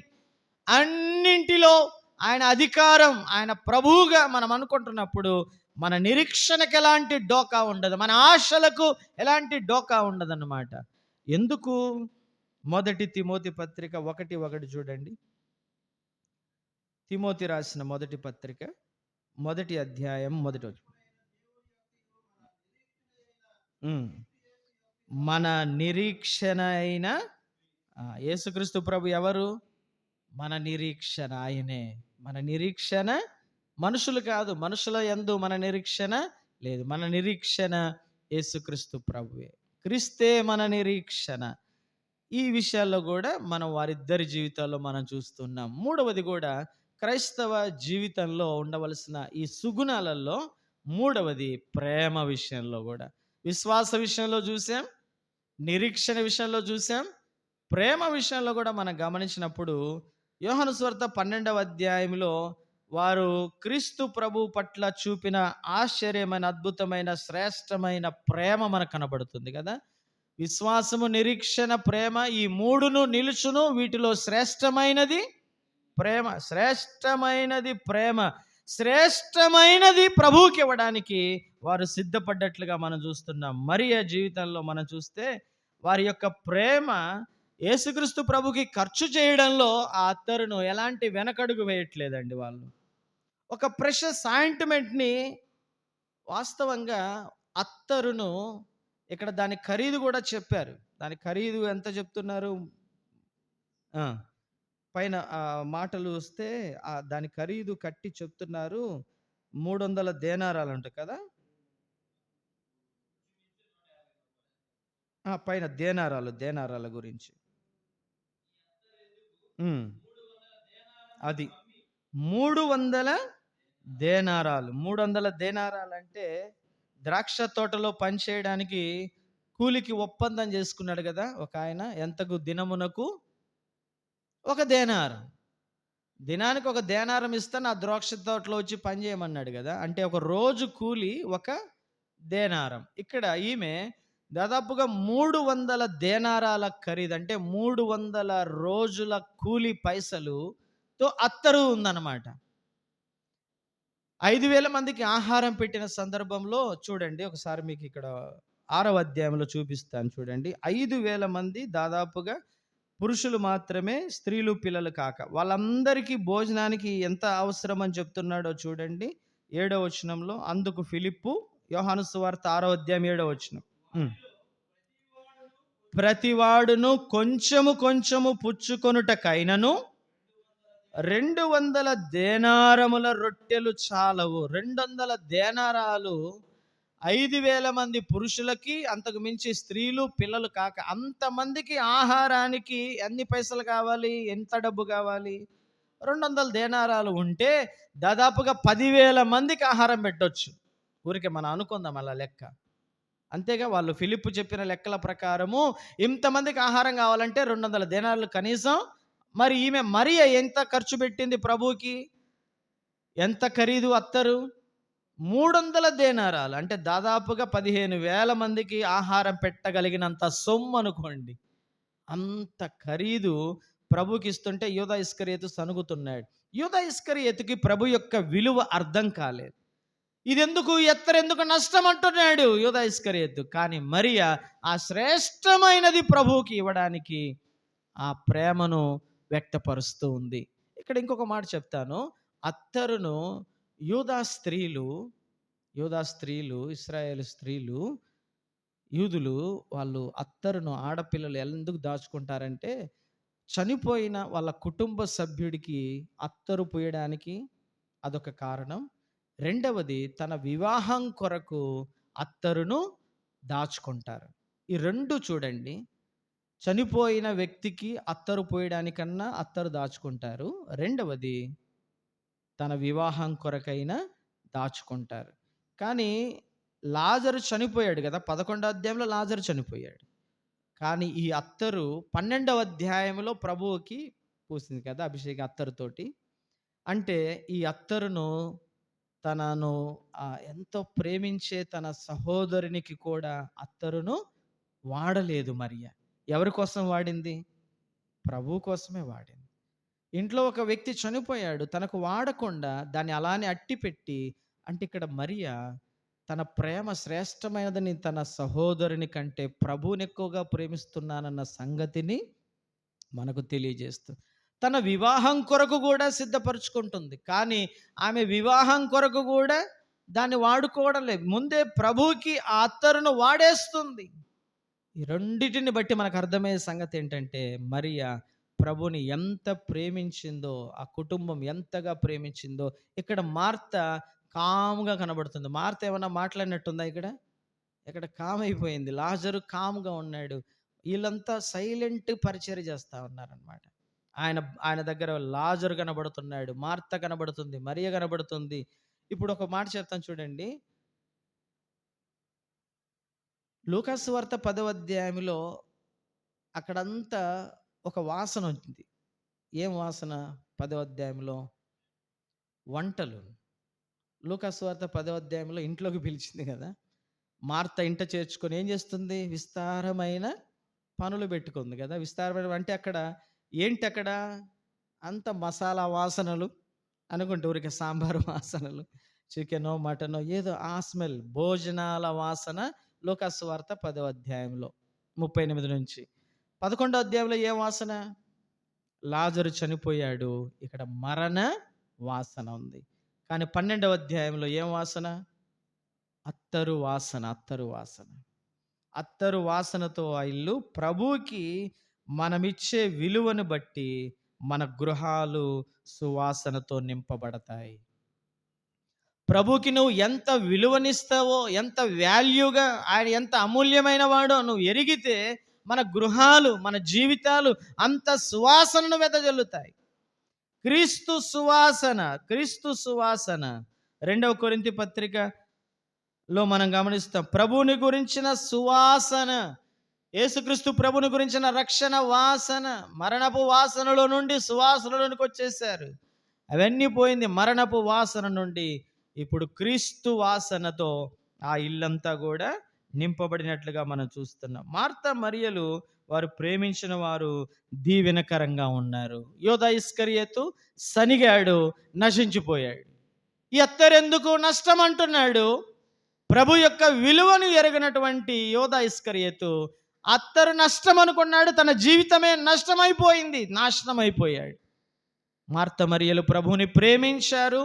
అన్నింటిలో ఆయన అధికారం, ఆయన ప్రభువుగా మనం అనుకుంటున్నప్పుడు మన నిరీక్షణకు ఎలాంటి డోకా ఉండదు, మన ఆశలకు ఎలాంటి డోకా ఉండదన్నమాట. ఎందుకు? మొదటి తిమోతి పత్రిక 1:1 చూడండి. తిమోతి రాసిన మొదటి పత్రిక 1వ అధ్యాయం 1వ వచనం. మన నిరీక్షణ అయిన యేసుక్రీస్తు ప్రభు ఎవరు? మన నిరీక్షణ ఆయనే. మన నిరీక్షణ మనుషులు కాదు, మనుషుల యందు మన నిరీక్షణ లేదు. మన నిరీక్షణ యేసుక్రీస్తు ప్రభువే. క్రీస్తే మన నిరీక్షణ. ఈ విషయాల్లో కూడా మనం వారిద్దరి జీవితాల్లో మనం చూస్తున్నాం. మూడవది కూడా క్రైస్తవ జీవితంలో ఉండవలసిన ఈ సుగుణాలలో మూడవది ప్రేమ విషయంలో కూడా. విశ్వాస విషయంలో చూసాం, నిరీక్షణ విషయంలో చూసాం, ప్రేమ విషయంలో కూడా మనం గమనించినప్పుడు యోహాను సువార్త 12వ అధ్యాయంలో వారు క్రీస్తు ప్రభు పట్ల చూపిన ఆశ్చర్యమైన, అద్భుతమైన, శ్రేష్టమైన ప్రేమ మనకు కనబడుతుంది కదా. విశ్వాసము, నిరీక్షణ, ప్రేమ, ఈ మూడును నిలుచును. వీటిలో శ్రేష్టమైనది ప్రేమ. శ్రేష్టమైనది ప్రభువుకి ఇవ్వడానికి వారు సిద్ధపడ్డట్లుగా మనం చూస్తున్నాం. మరియ జీవితంలో మనం చూస్తే వారి యొక్క ప్రేమ యేసుక్రీస్తు ప్రభుకి ఖర్చు చేయడంలో ఆ అత్తరును ఎలాంటి వెనకడుగు వేయట్లేదండి. వాళ్ళు ఒక ప్రెషస్ ఆయింట్మెంట్ని, వాస్తవంగా అత్తరును, ఇక్కడ దాని ఖరీదు కూడా చెప్పారు. దాని ఖరీదు ఎంత చెప్తున్నారు? పైన మాటలు వస్తే దాని ఖరీదు కట్టి చెప్తున్నారు. 300 దేనారాలు ఉంటాయి కదా. పైన దేనారాల గురించి అది 300 దేనారాలు. 300 దేనారాలు అంటే ద్రాక్ష తోటలో పనిచేయడానికి కూలికి ఒప్పందం చేసుకున్నాడు కదా ఒక ఆయన. ఎంతకు? దినమునకు 1 దేనారం. దినానికి 1 దేనారం ఇస్తే నా ద్రాక్ష తోటలో వచ్చి పని చేయమన్నాడు కదా. అంటే ఒక రోజు కూలి 1 దేనారం. ఇక్కడ ఈమె దాదాపుగా 300 దేనారాల ఖరీదు, అంటే 300 రోజుల కూలి పైసలుతో అత్తరు ఉందన్నమాట. 5,000 మందికి ఆహారం పెట్టిన సందర్భంలో చూడండి, ఒకసారి మీకు ఇక్కడ 6వ అధ్యాయంలో చూపిస్తాను చూడండి. 5,000 మంది దాదాపుగా పురుషులు మాత్రమే, స్త్రీలు పిల్లలు కాక, వాళ్ళందరికీ భోజనానికి ఎంత అవసరం అని చెప్తున్నాడో చూడండి. 7వ వచనంలో, అందుకు ఫిలిప్పు, యోహాను సువార్త 6వ అధ్యాయం 7వ వచనం, ప్రతివాడును కొంచెము పుచ్చుకొనుటకైనను 200 దేనారముల రొట్టెలు చాలవు. 200 దేనారాలు 5,000 మంది పురుషులకి, అంతకు మించి స్త్రీలు పిల్లలు కాక అంతమందికి ఆహారానికి ఎన్ని పైసలు కావాలి, ఎంత డబ్బు కావాలి? 200 దేనారాలు ఉంటే దాదాపుగా 10,000 మందికి ఆహారం పెట్టొచ్చు. ఊరికే మనం అనుకుందాం అలా లెక్క. అంతేగా, వాళ్ళు ఫిలిప్పు చెప్పిన లెక్కల ప్రకారము ఇంతమందికి ఆహారం కావాలంటే 200 దేనారాలు కనీసం. మరి ఈమె మరియ ఎంత ఖర్చు పెట్టింది ప్రభువుకి? ఎంత ఖరీదు అత్తరు? 300 దేనారాలు, అంటే దాదాపుగా 15,000 మందికి ఆహారం పెట్టగలిగినంత సొమ్ము అనుకోండి. అంత ఖరీదు ప్రభుకి ఇస్తుంటే యూదా ఇస్కరియోతు సనుగుతున్నాడు. యూదా ఇస్కరియోతుకి ప్రభు యొక్క విలువ అర్థం కాలేదు. ఇదెందుకు, ఎత్తరెందుకు, నష్టం అంటున్నాడు యూదా ఇస్కరియోతు. కానీ మరియ ఆ శ్రేష్టమైనది ప్రభువుకి ఇవ్వడానికి ఆ ప్రేమను వ్యక్తపరుస్తూ ఉంది. ఇక్కడ ఇంకొక మాట చెప్తాను. అత్తరును యూదా స్త్రీలు ఇశ్రాయేలు స్త్రీలు, యూదులు, వాళ్ళు అత్తరును ఆడపిల్లలు ఎందుకు దాచుకుంటారంటే, చనిపోయిన వాళ్ళ కుటుంబ సభ్యుడికి అత్తరు పూయడానికి అదొక కారణం. రెండవది, తన వివాహం కొరకు అత్తరును దాచుకుంటారు. ఈ రెండు చూడండి, చనిపోయిన వ్యక్తికి అత్తరు పోయడానికన్నా అత్తరు దాచుకుంటారు. రెండవది, తన వివాహం కొరకైనా దాచుకుంటారు. కానీ లాజరు చనిపోయాడు కదా, 11వ అధ్యాయంలో లాజరు చనిపోయాడు. కానీ ఈ అత్తరు 12వ అధ్యాయంలో ప్రభువుకి పూసింది కదా అభిషేక అత్తరుతోటి. అంటే ఈ అత్తరును తనను ఎంతో ప్రేమించే తన సహోదరునికి కూడా అత్తరును వాడలేదు మరియ. ఎవరి కోసం వాడింది? ప్రభు కోసమే వాడింది. ఇంట్లో ఒక వ్యక్తి చనిపోయాడు, తనకు వాడకుండా దాన్ని అలానే అట్టిపెట్టి, అంటే ఇక్కడ మరియ తన ప్రేమ శ్రేష్టమైనదని తన సహోదరుని కంటే ప్రభువుని ఎక్కువగా ప్రేమిస్తున్నానన్న సంగతిని మనకు తెలియజేస్తుంది. తన వివాహం కొరకు కూడా సిద్ధపరచుకుంటుంది. కానీ ఆమె వివాహం కొరకు కూడా దాన్ని వాడుకోవడం లేదు. ముందే ప్రభువుకి ఆ అత్తరును వాడేస్తుంది. ఈ రెండిటిని బట్టి మనకు అర్థమయ్యే సంగతి ఏంటంటే, మరియ ప్రభుని ఎంత ప్రేమించిందో, ఆ కుటుంబం ఎంతగా ప్రేమించిందో. ఇక్కడ మార్త కామ్గా కనబడుతుంది. మార్త ఏమన్నా మాట్లాడినట్టుందా? ఇక్కడ కామ్ అయిపోయింది. లాజరు కామ్గా ఉన్నాడు. వీళ్ళంతా సైలెంట్ పరిచర్య చేస్తూ ఉన్నారనమాట. ఆయన దగ్గర లాజరు కనబడుతున్నాడు, మార్త కనబడుతుంది, మరియ కనబడుతుంది. ఇప్పుడు ఒక మాట చెప్తాను చూడండి. లూకాసు వార్త 10వ అధ్యాయంలో అక్కడంతా ఒక వాసన వచ్చింది. ఏం వాసన? 10వ అధ్యాయంలో వంటలు. లూకాసు వార్త 10వ అధ్యాయంలో ఇంట్లోకి పిలిచింది కదా, మార్త ఇంట చేర్చుకొని ఏం చేస్తుంది? విస్తారమైన పనులు పెట్టుకుంది కదా. విస్తారమైన అంటే అక్కడ ఏంటి? అక్కడ అంత మసాలా వాసనలు అనుకుంటే, ఊరికే సాంబారు వాసనలు, చికెనో మటనో ఏదో ఆ స్మెల్, భోజనాల వాసన. లూకాసు వార్త 10వ అధ్యాయంలో 38 నుంచి 11వ అధ్యాయంలో ఏ వాసన? లాజరు చనిపోయాడు, ఇక్కడ మరణ వాసన ఉంది. కానీ 12వ అధ్యాయంలో ఏం వాసన? అత్తరు వాసన. అత్తరు వాసనతో ఆ ఇల్లు. ప్రభువుకి మనమిచ్చే విలువను బట్టి మన గృహాలు సువాసనతో నింపబడతాయి. ప్రభుకి నువ్వు ఎంత విలువనిస్తావో, ఎంత వాల్యూగా, ఆయన ఎంత అమూల్యమైన వాడో నువ్వు ఎరిగితే మన గృహాలు, మన జీవితాలు అంత సువాసనను వెదజల్లుతాయి. క్రీస్తు సువాసన 2వ కొరింథీ పత్రికలో మనం గమనిస్తాం. ప్రభువుని గురించిన సువాసన, యేసుక్రీస్తు ప్రభుని గురించిన రక్షణ వాసన, మరణపు వాసనలో నుండి సువాసనలోనికి వచ్చేసారు. అవన్నీ పోయింది. మరణపు వాసన నుండి ఇప్పుడు క్రీస్తు వాసనతో ఆ ఇల్లంతా కూడా నింపబడినట్లుగా మనం చూస్తున్నాం. మార్త మరియలు వారు ప్రేమించిన వారు దీవెనకరంగా ఉన్నారు. యూదా ఇస్కరియోతు సనిగాడు, నశించిపోయాడు. ఈ అత్తరెందుకు, నష్టం అంటున్నాడు. ప్రభు యొక్క విలువను ఎరగనటువంటి యూదా ఇస్కరియోతు అత్తరు నష్టం అనుకున్నాడు. తన జీవితమే నష్టమైపోయింది, నాశనం అయిపోయాడు. మార్త మరియలు ప్రభువుని ప్రేమించారు.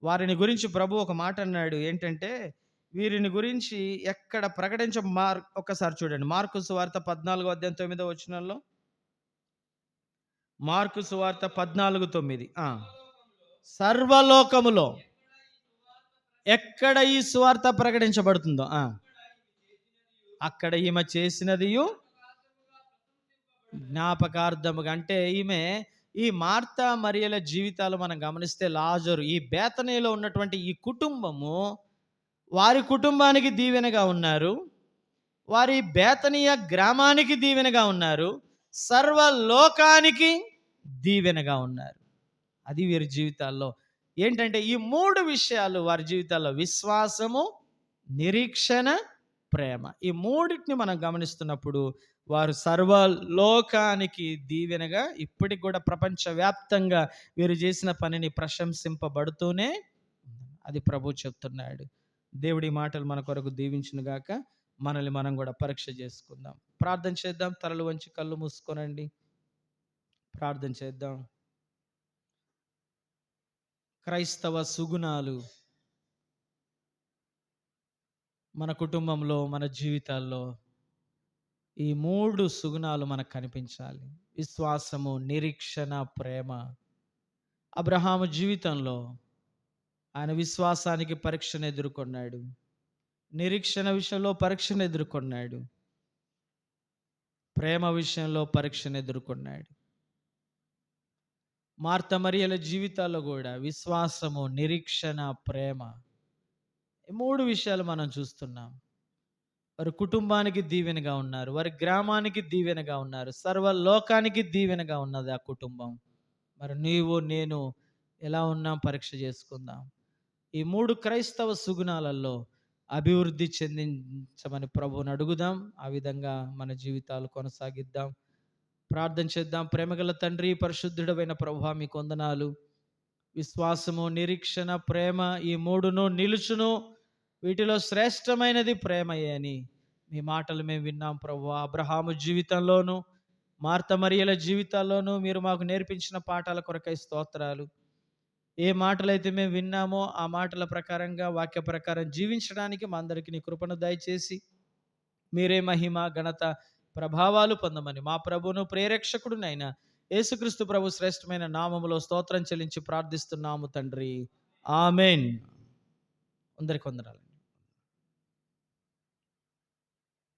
వారిని గురించి ప్రభు ఒక మాట అన్నాడు. ఏంటంటే, వీరిని గురించి ఎక్కడ ఒక్కసారి చూడండి. మార్కు సువార్త 14వ అధ్యాయం 9వ వచనంలో, మార్కు సువార్త 14:9. సర్వలోకములో ఎక్కడ ఈ సువార్త ప్రకటించబడుతుందో అక్కడ ఈమె చేసినదియు జ్ఞాపకార్థముగా. అంటే ఈ మార్తా మరియల జీవితాలు మనం గమనిస్తే, లాజరు ఈ బేతనీలో ఉన్నటువంటి ఈ కుటుంబము వారి కుటుంబానికి దీవెనగా ఉన్నారు, వారి బేతనీయ గ్రామానికి దీవెనగా ఉన్నారు, సర్వలోకానికి దీవెనగా ఉన్నారు. అది వీరి జీవితాల్లో ఏంటంటే ఈ 3 విషయాలు వారి జీవితాల్లో: విశ్వాసము, నిరీక్షణ, ప్రేమ. ఈ మూడింటిని మనం గమనిస్తున్నప్పుడు వారు సర్వలోకానికి దీవెనగా, ఇప్పటికి కూడా ప్రపంచవ్యాప్తంగా వీరు చేసిన పనిని ప్రశంసింపబడుతూనే అది ప్రభు చెప్తున్నాడు. దేవుడి మాటలు మన కొరకు దీవించును గాక. మనల్ని మనం కూడా పరీక్ష చేసుకుందాం. ప్రార్థన చేద్దాం. తలలు వంచి కళ్ళు మూసుకోనండి. ప్రార్థన చేద్దాం. క్రైస్తవ సుగుణాలు మన కుటుంబంలో, మన జీవితాల్లో ఈ 3 సుగుణాలు మనకు కనిపించాలి: విశ్వాసము, నిరీక్షణ, ప్రేమ. అబ్రహాము జీవితంలో ఆయన విశ్వాసానికి పరీక్షను ఎదుర్కొన్నాడు, నిరీక్షణ విషయంలో పరీక్షను ఎదుర్కొన్నాడు, ప్రేమ విషయంలో పరీక్షను ఎదుర్కొన్నాడు. మార్త మరియల జీవితాల్లో కూడా విశ్వాసము, నిరీక్షణ, ప్రేమ, ఈ 3 విషయాలు మనం చూస్తున్నాం. వారి కుటుంబానికి దీవెనగా ఉన్నారు, వారి గ్రామానికి దీవెనగా ఉన్నారు, సర్వలోకానికి దీవెనగా ఉన్నది ఆ కుటుంబం. మరి నీవు నేను ఎలా ఉన్నాం పరీక్ష చేసుకుందాం. ఈ 3 క్రైస్తవ సుగుణాలలో అభివృద్ధి చెందించమని ప్రభువుని అడుగుదాం. ఆ విధంగా మన జీవితాలు కొనసాగిద్దాం. ప్రార్థన చేద్దాం. ప్రేమగల తండ్రి, పరిశుద్ధుడైన ప్రభువా, మీకు వందనాలు. విశ్వాసము, నిరీక్షణ, ప్రేమ, ఈ 3ను నిలుచును, వీటిలో శ్రేష్టమైనది ప్రేమయే అని మీ మాటలు మేము విన్నాం ప్రభువా. అబ్రహాము జీవితంలోను, మార్త మరియల జీవితాల్లోనూ మీరు మాకు నేర్పించిన పాఠాల కొరకై స్తోత్రాలు. ఏ మాటలైతే మేము విన్నామో ఆ మాటల ప్రకారంగా, వాక్య ప్రకారం జీవించడానికి మా అందరికీ నీ కృపను దయచేసి మీరే మహిమ, ఘనత, ప్రభావాలు పొందమని మా ప్రభువును ప్రేరక్షకుడునైన యేసుక్రీస్తు ప్రభు శ్రేష్టమైన నామములో స్తోత్రం చెల్లించి ప్రార్థిస్తున్నాము తండ్రి. ఆమెన్. అందరికి వందనాలు.